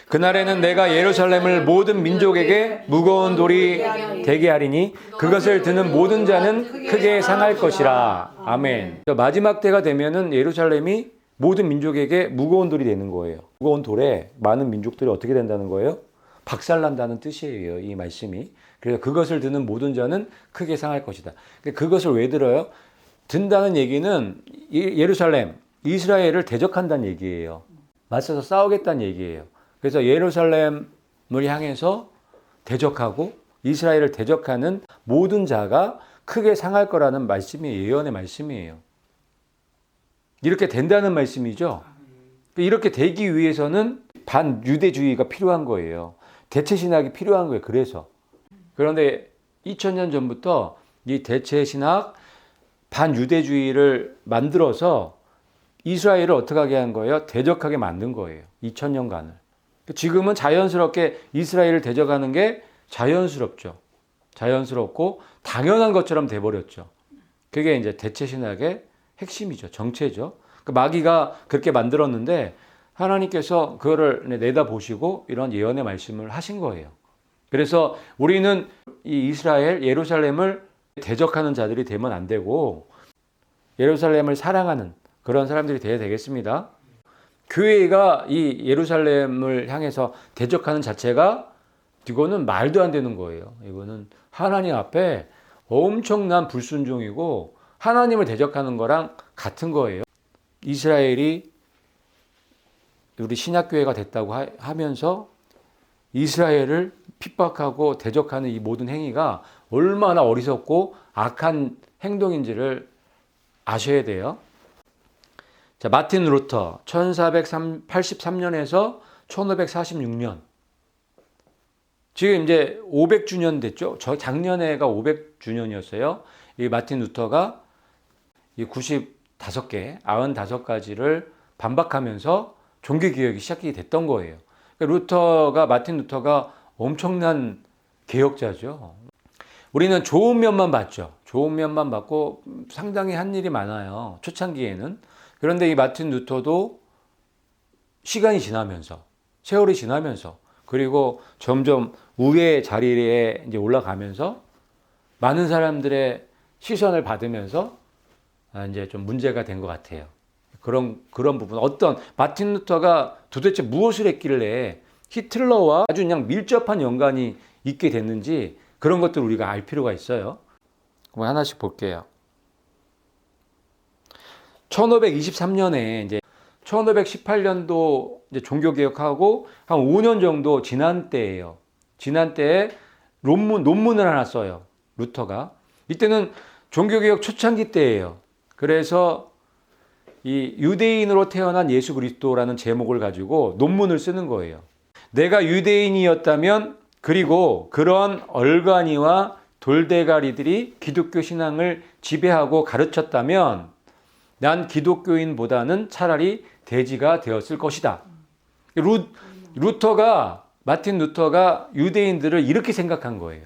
그날에는 내가 예루살렘을 모든 민족에게 무거운 돌이 되게 하리니 그것을 드는 모든 자는 크게 상할 것이라. 아멘. 마지막 때가 되면은 예루살렘이 모든 민족에게 무거운 돌이 되는 거예요. 무거운 돌에 많은 민족들이 어떻게 된다는 거예요? 박살난다는 뜻이에요, 이 말씀이. 그래서 그것을 드는 모든 자는 크게 상할 것이다. 그것을 왜 들어요? 든다는 얘기는 예루살렘, 이스라엘을 대적한다는 얘기예요. 맞서서 싸우겠다는 얘기예요. 그래서 예루살렘을 향해서 대적하고 이스라엘을 대적하는 모든 자가 크게 상할 거라는 말씀이 예언의 말씀이에요. 이렇게 된다는 말씀이죠. 이렇게 되기 위해서는 반유대주의가 필요한 거예요. 대체신학이 필요한 거예요. 그런데 2000년 전부터 이 대체신학 반유대주의를 만들어서 이스라엘을 어떻게 하게 한 거예요? 대적하게 만든 거예요. 2000년간을. 지금은 자연스럽게 이스라엘을 대적하는 게 자연스럽죠. 자연스럽고 당연한 것처럼 돼버렸죠. 그게 이제 대체신학의 핵심이죠. 정체죠. 마귀가 그렇게 만들었는데 하나님께서 그거를 내다보시고 이런 예언의 말씀을 하신 거예요. 그래서 우리는 이 이스라엘, 예루살렘을 대적하는 자들이 되면 안 되고 예루살렘을 사랑하는 그런 사람들이 되어야 되겠습니다. 교회가 이 예루살렘을 향해서 대적하는 자체가 이거는 말도 안 되는 거예요. 이거는 하나님 앞에 엄청난 불순종이고 하나님을 대적하는 거랑 같은 거예요. 이스라엘이 우리 신약교회가 됐다고 하면서 이스라엘을 핍박하고 대적하는 이 모든 행위가 얼마나 어리석고 악한 행동인지를 아셔야 돼요. 자, 마틴 루터 1483년에서 1546년. 지금 이제 500주년 됐죠. 작년에가 500주년이었어요. 이 마틴 루터가 이 95가지를 반박하면서 종교개혁이 시작이 됐던 거예요. 마틴 루터가 엄청난 개혁자죠. 우리는 좋은 면만 봤죠. 좋은 면만 봤고 상당히 한 일이 많아요. 초창기에는. 그런데 이 마틴 루터도 시간이 지나면서, 세월이 지나면서, 그리고 점점 우위의 자리에 이제 올라가면서 많은 사람들의 시선을 받으면서 이제 좀 문제가 된 것 같아요. 그런 부분. 마틴 루터가 도대체 무엇을 했길래 히틀러와 아주 그냥 밀접한 연관이 있게 됐는지 그런 것들을 우리가 알 필요가 있어요. 그럼 하나씩 볼게요. 1523년에 이제 1518년도 이제 종교개혁하고 한 5년 정도 지난 때예요. 지난 때에 논문을 하나 써요. 루터가. 이때는 종교개혁 초창기 때예요. 그래서 이 유대인으로 태어난 예수 그리스도라는 제목을 가지고 논문을 쓰는 거예요. 내가 유대인이었다면 그리고 그런 얼간이와 돌대가리들이 기독교 신앙을 지배하고 가르쳤다면 난 기독교인보다는 차라리 돼지가 되었을 것이다. 마틴 루터가 유대인들을 이렇게 생각한 거예요.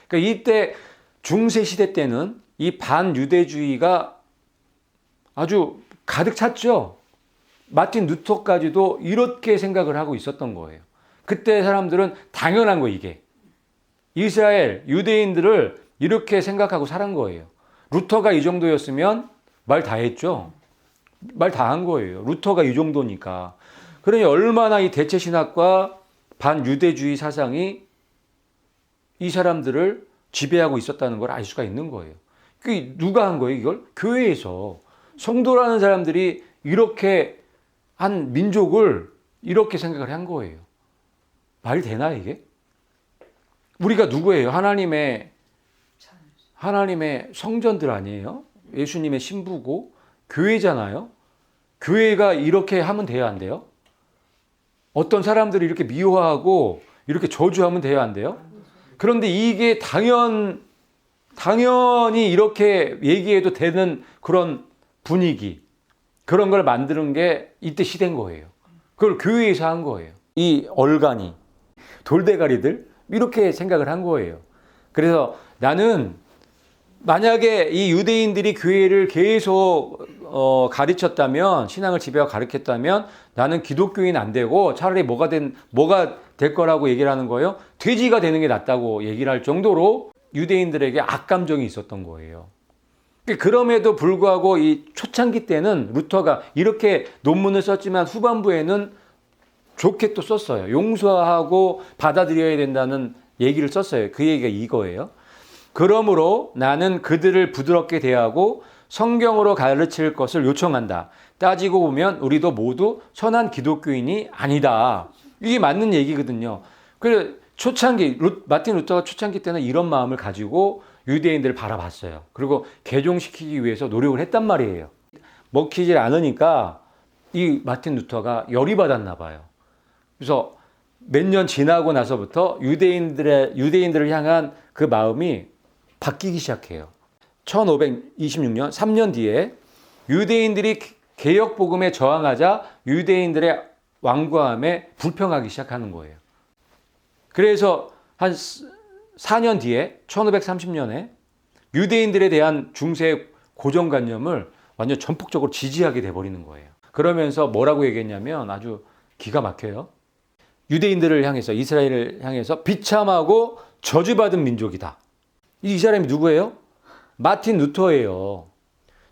그러니까 이때 중세 시대 때는 이 반유대주의가 아주 가득 찼죠. 마틴 루터까지도 이렇게 생각을 하고 있었던 거예요. 그때 사람들은 당연한 거 이게. 이스라엘 유대인들을 이렇게 생각하고 살은 거예요. 루터가 이 정도였으면 말 다 했죠. 말 다 한 거예요. 루터가 이 정도니까. 그러니 얼마나 이 대체신학과 반유대주의 사상이 이 사람들을 지배하고 있었다는 걸 알 수가 있는 거예요. 그게 누가 한 거예요, 이걸? 교회에서. 성도라는 사람들이 이렇게 한 민족을 이렇게 생각을 한 거예요. 말이 되나, 이게? 우리가 누구예요? 하나님의 성전들 아니에요? 예수님의 신부고 교회잖아요. 교회가 이렇게 하면 돼야 안 돼요? 어떤 사람들이 이렇게 미워하고 이렇게 저주하면 돼야 안 돼요? 그런데 이게 당연히 이렇게 얘기해도 되는 그런 분위기, 그런 걸 만드는 게 이때 시대인 거예요. 그걸 교회에서 한 거예요. 이 얼간이, 돌대가리들 이렇게 생각을 한 거예요. 그래서 나는 만약에 이 유대인들이 교회를 계속 가르쳤다면, 신앙을 지배하고 가르쳤다면 나는 기독교인 안 되고 차라리 뭐가 될 거라고 얘기를 하는 거예요? 돼지가 되는 게 낫다고 얘기를 할 정도로 유대인들에게 악감정이 있었던 거예요. 그럼에도 불구하고 이 초창기 때는 루터가 이렇게 논문을 썼지만 후반부에는 좋게 또 썼어요. 용서하고 받아들여야 된다는 얘기를 썼어요. 그 얘기가 이거예요. 그러므로 나는 그들을 부드럽게 대하고 성경으로 가르칠 것을 요청한다. 따지고 보면 우리도 모두 선한 기독교인이 아니다. 이게 맞는 얘기거든요. 그래서 초창기 마틴 루터가 초창기 때는 이런 마음을 가지고 유대인들을 바라봤어요. 그리고 개종시키기 위해서 노력을 했단 말이에요. 먹히질 않으니까 이 마틴 루터가 열이 받았나 봐요. 그래서 몇 년 지나고 나서부터 유대인들을 향한 그 마음이 바뀌기 시작해요. 1526년 3년 뒤에 유대인들이 개혁 복음에 저항하자 유대인들의 완고함에 불평하기 시작하는 거예요. 그래서 한 4년 뒤에 1530년에 유대인들에 대한 중세 고정관념을 완전 전폭적으로 지지하게 돼버리는 거예요. 그러면서 뭐라고 얘기했냐면 아주 기가 막혀요. 유대인들을 향해서, 이스라엘을 향해서 비참하고 저주받은 민족이다. 이 사람이 누구예요? 마틴 루터예요.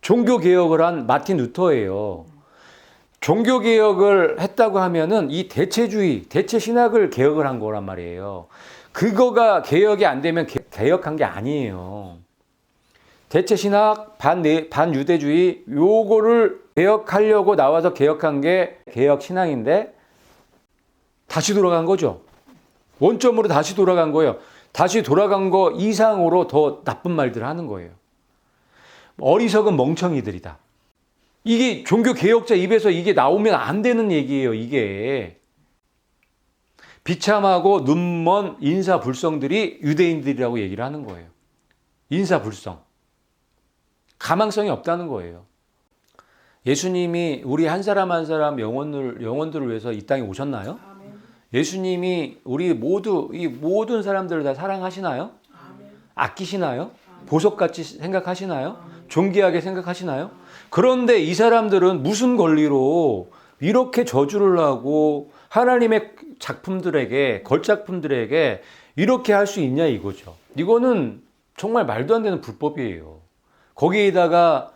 종교개혁을 한 마틴 루터예요. 종교개혁을 했다고 하면은 이 대체주의, 대체신학을 개혁을 한 거란 말이에요. 그거가 개혁이 안 되면 개혁한 게 아니에요. 대체신학, 반유대주의, 요거를 개혁하려고 나와서 개혁한 게 개혁신앙인데 다시 돌아간 거죠. 원점으로 다시 돌아간 거예요. 다시 돌아간 거 이상으로 더 나쁜 말들을 하는 거예요. 어리석은 멍청이들이다. 이게 종교개혁자 입에서 이게 나오면 안 되는 얘기예요, 이게. 비참하고 눈먼 인사불성들이 유대인들이라고 얘기를 하는 거예요. 인사불성. 가망성이 없다는 거예요. 예수님이 우리 한 사람 한 사람 영혼들을 위해서 이 땅에 오셨나요? 예수님이 우리 이 모든 사람들을 다 사랑하시나요? 아끼시나요? 보석같이 생각하시나요? 존귀하게 생각하시나요? 그런데 이 사람들은 무슨 권리로 이렇게 저주를 하고 하나님의 작품들에게, 걸작품들에게 이렇게 할 수 있냐 이거죠. 이거는 정말 말도 안 되는 불법이에요. 거기에다가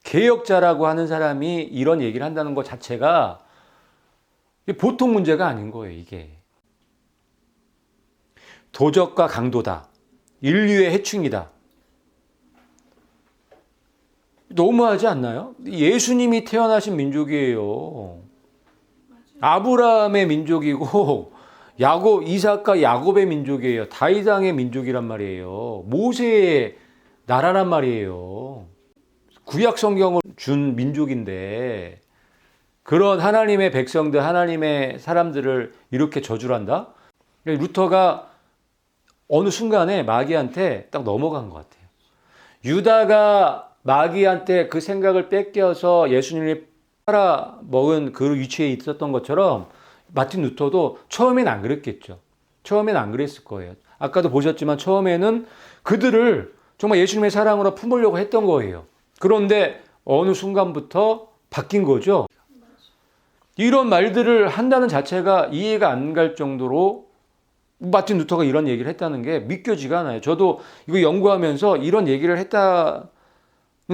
개혁자라고 하는 사람이 이런 얘기를 한다는 것 자체가 보통 문제가 아닌 거예요, 이게. 도적과 강도다. 인류의 해충이다. 너무하지 않나요? 예수님이 태어나신 민족이에요. 아브라함의 민족이고 이삭과 야곱의 민족이에요. 다윗왕의 민족이란 말이에요. 모세의 나라란 말이에요. 구약 성경을 준 민족인데 그런 하나님의 백성들, 하나님의 사람들을 이렇게 저주를 한다? 루터가 어느 순간에 마귀한테 딱 넘어간 것 같아요. 유다가 마귀한테 그 생각을 뺏겨서 예수님이 팔아먹은 그 위치에 있었던 것처럼 마틴 루터도 처음엔 안 그랬겠죠. 처음엔 안 그랬을 거예요. 아까도 보셨지만 처음에는 그들을 정말 예수님의 사랑으로 품으려고 했던 거예요. 그런데 어느 순간부터 바뀐 거죠. 이런 말들을 한다는 자체가 이해가 안 갈 정도로 마틴 루터가 이런 얘기를 했다는 게 믿겨지가 않아요. 저도 이거 연구하면서 이런 얘기를 했다는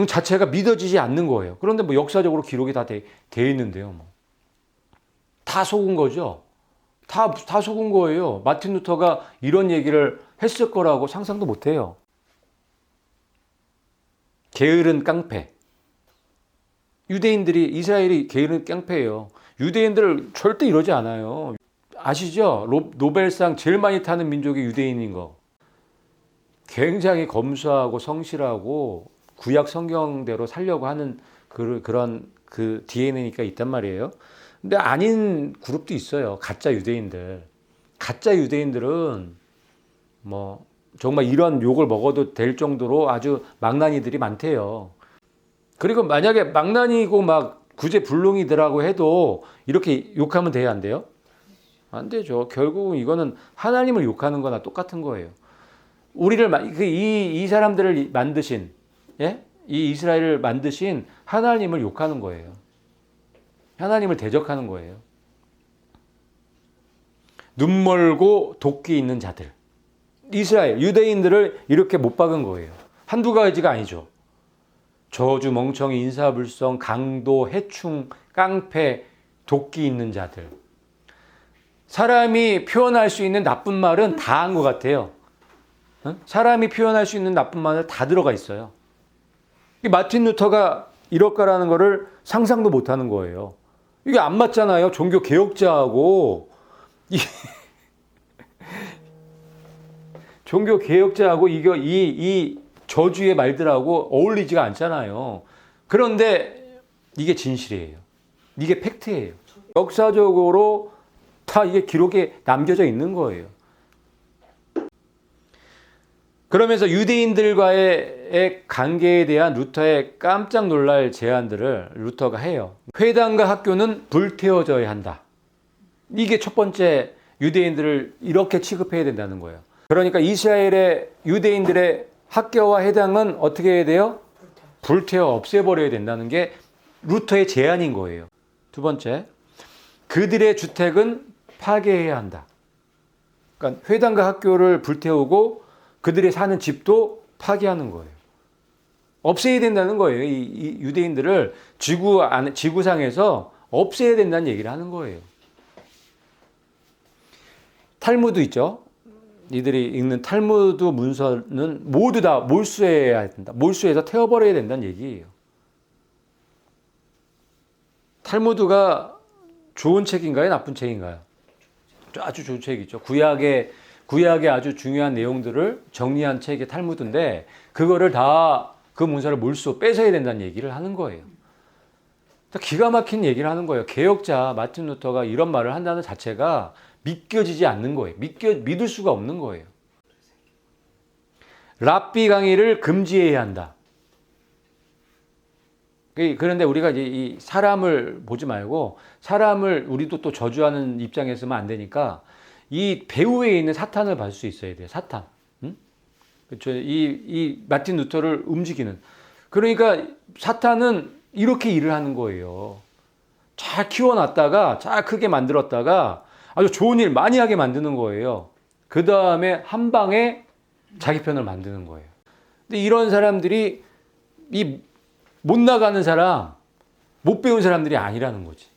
자체가 믿어지지 않는 거예요. 그런데 뭐 역사적으로 기록이 다 돼 있는데요. 뭐. 다 속은 거죠. 다 속은 거예요. 마틴 루터가 이런 얘기를 했을 거라고 상상도 못 해요. 게으른 깡패. 이스라엘이 게으른 깡패예요. 유대인들 절대 이러지 않아요. 아시죠? 노벨상 제일 많이 타는 민족이 유대인인 거. 굉장히 검소하고 성실하고 구약 성경대로 살려고 하는 그런 DNA가 있단 말이에요. 근데 아닌 그룹도 있어요. 가짜 유대인들. 가짜 유대인들은 뭐 정말 이런 욕을 먹어도 될 정도로 아주 망나니들이 많대요. 그리고 만약에 망나니고 막 구제불능이더라고 해도 이렇게 욕하면 돼요, 안 돼요? 안 되죠. 결국은 이거는 하나님을 욕하는 거나 똑같은 거예요. 우리를 이 사람들을 만드신, 예? 이 이스라엘을 만드신 하나님을 욕하는 거예요. 하나님을 대적하는 거예요. 눈멀고 도끼 있는 자들. 이스라엘, 유대인들을 이렇게 못 박은 거예요. 한두 가지가 아니죠. 저주, 멍청이, 인사불성, 강도, 해충, 깡패, 도끼 있는 자들. 사람이 표현할 수 있는 나쁜 말은 다 한 것 같아요. 사람이 표현할 수 있는 나쁜 말은 다 들어가 있어요. 마틴 루터가 이럴 거라는 거를 상상도 못 하는 거예요. 이게 안 맞잖아요. 종교 개혁자하고 종교 개혁자하고 이 저주의 말들하고 어울리지가 않잖아요. 그런데 이게 진실이에요. 이게 팩트예요. 역사적으로 다 이게 기록에 남겨져 있는 거예요. 그러면서 유대인들과의 관계에 대한 루터의 깜짝 놀랄 제안들을 루터가 해요. 회당과 학교는 불태워져야 한다. 이게 첫 번째, 유대인들을 이렇게 취급해야 된다는 거예요. 그러니까 이스라엘의 유대인들의 학교와 회당은 어떻게 해야 돼요? 불태워 없애버려야 된다는 게 루터의 제안인 거예요. 두 번째, 그들의 주택은 파괴해야 한다. 그러니까 회당과 학교를 불태우고 그들이 사는 집도 파괴하는 거예요. 없애야 된다는 거예요. 이 유대인들을 지구상에서 없애야 된다는 얘기를 하는 거예요. 탈무드 있죠? 이들이 읽는 탈무드 문서는 모두 다 몰수해야 된다. 몰수해서 태워버려야 된다는 얘기예요. 탈무드가 좋은 책인가요? 나쁜 책인가요? 아주 좋은 책이죠. 구약의 아주 중요한 내용들을 정리한 책이 탈무드인데 그거를 다 그 문서를 몰수 뺏어야 된다는 얘기를 하는 거예요. 기가 막힌 얘기를 하는 거예요. 개혁자 마틴 루터가 이런 말을 한다는 자체가 믿겨지지 않는 거예요. 믿을 수가 없는 거예요. 랍비 강의를 금지해야 한다. 그런데 우리가 이제 이 사람을 보지 말고 사람을 우리도 또 저주하는 입장에서만 안 되니까 이 배후에 있는 사탄을 볼 수 있어야 돼요. 사탄. 응? 그렇죠. 이 마틴 루터를 움직이는. 그러니까 사탄은 이렇게 일을 하는 거예요. 잘 키워놨다가 잘 크게 만들었다가 아주 좋은 일 많이 하게 만드는 거예요. 그 다음에 한 방에 자기 편을 만드는 거예요. 근데 이런 사람들이 못 나가는 사람, 못 배운 사람들이 아니라는 거지.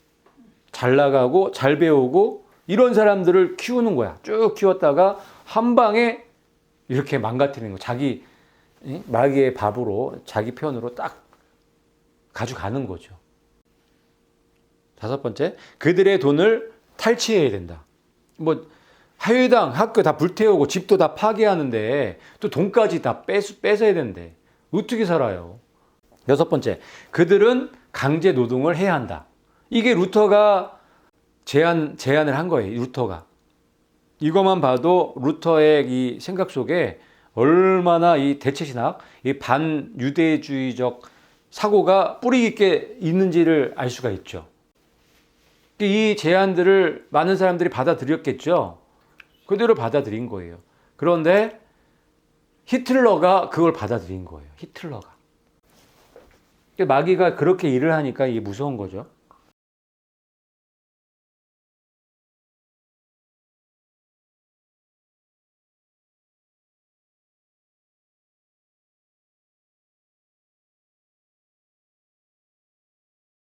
잘 나가고 잘 배우고 이런 사람들을 키우는 거야. 쭉 키웠다가 한 방에 이렇게 망가뜨리는 거. 자기 마귀의 밥으로 자기 편으로 딱 가져가는 거죠. 다섯 번째, 그들의 돈을 탈취해야 된다. 회당, 학교 다 불태우고 집도 다 파괴하는데 또 돈까지 다 뺏어야 되는데 어떻게 살아요? 여섯 번째, 그들은 강제 노동을 해야 한다. 이게 루터가 제안을 한 거예요. 루터가. 이것만 봐도 루터의 이 생각 속에 얼마나 이 대체신학, 이 반유대주의적 사고가 뿌리 깊게 있는지를 알 수가 있죠. 이 제안들을 많은 사람들이 받아들였겠죠. 그대로 받아들인 거예요. 그런데 히틀러가 그걸 받아들인 거예요. 히틀러가. 마귀가 그렇게 일을 하니까 이게 무서운 거죠.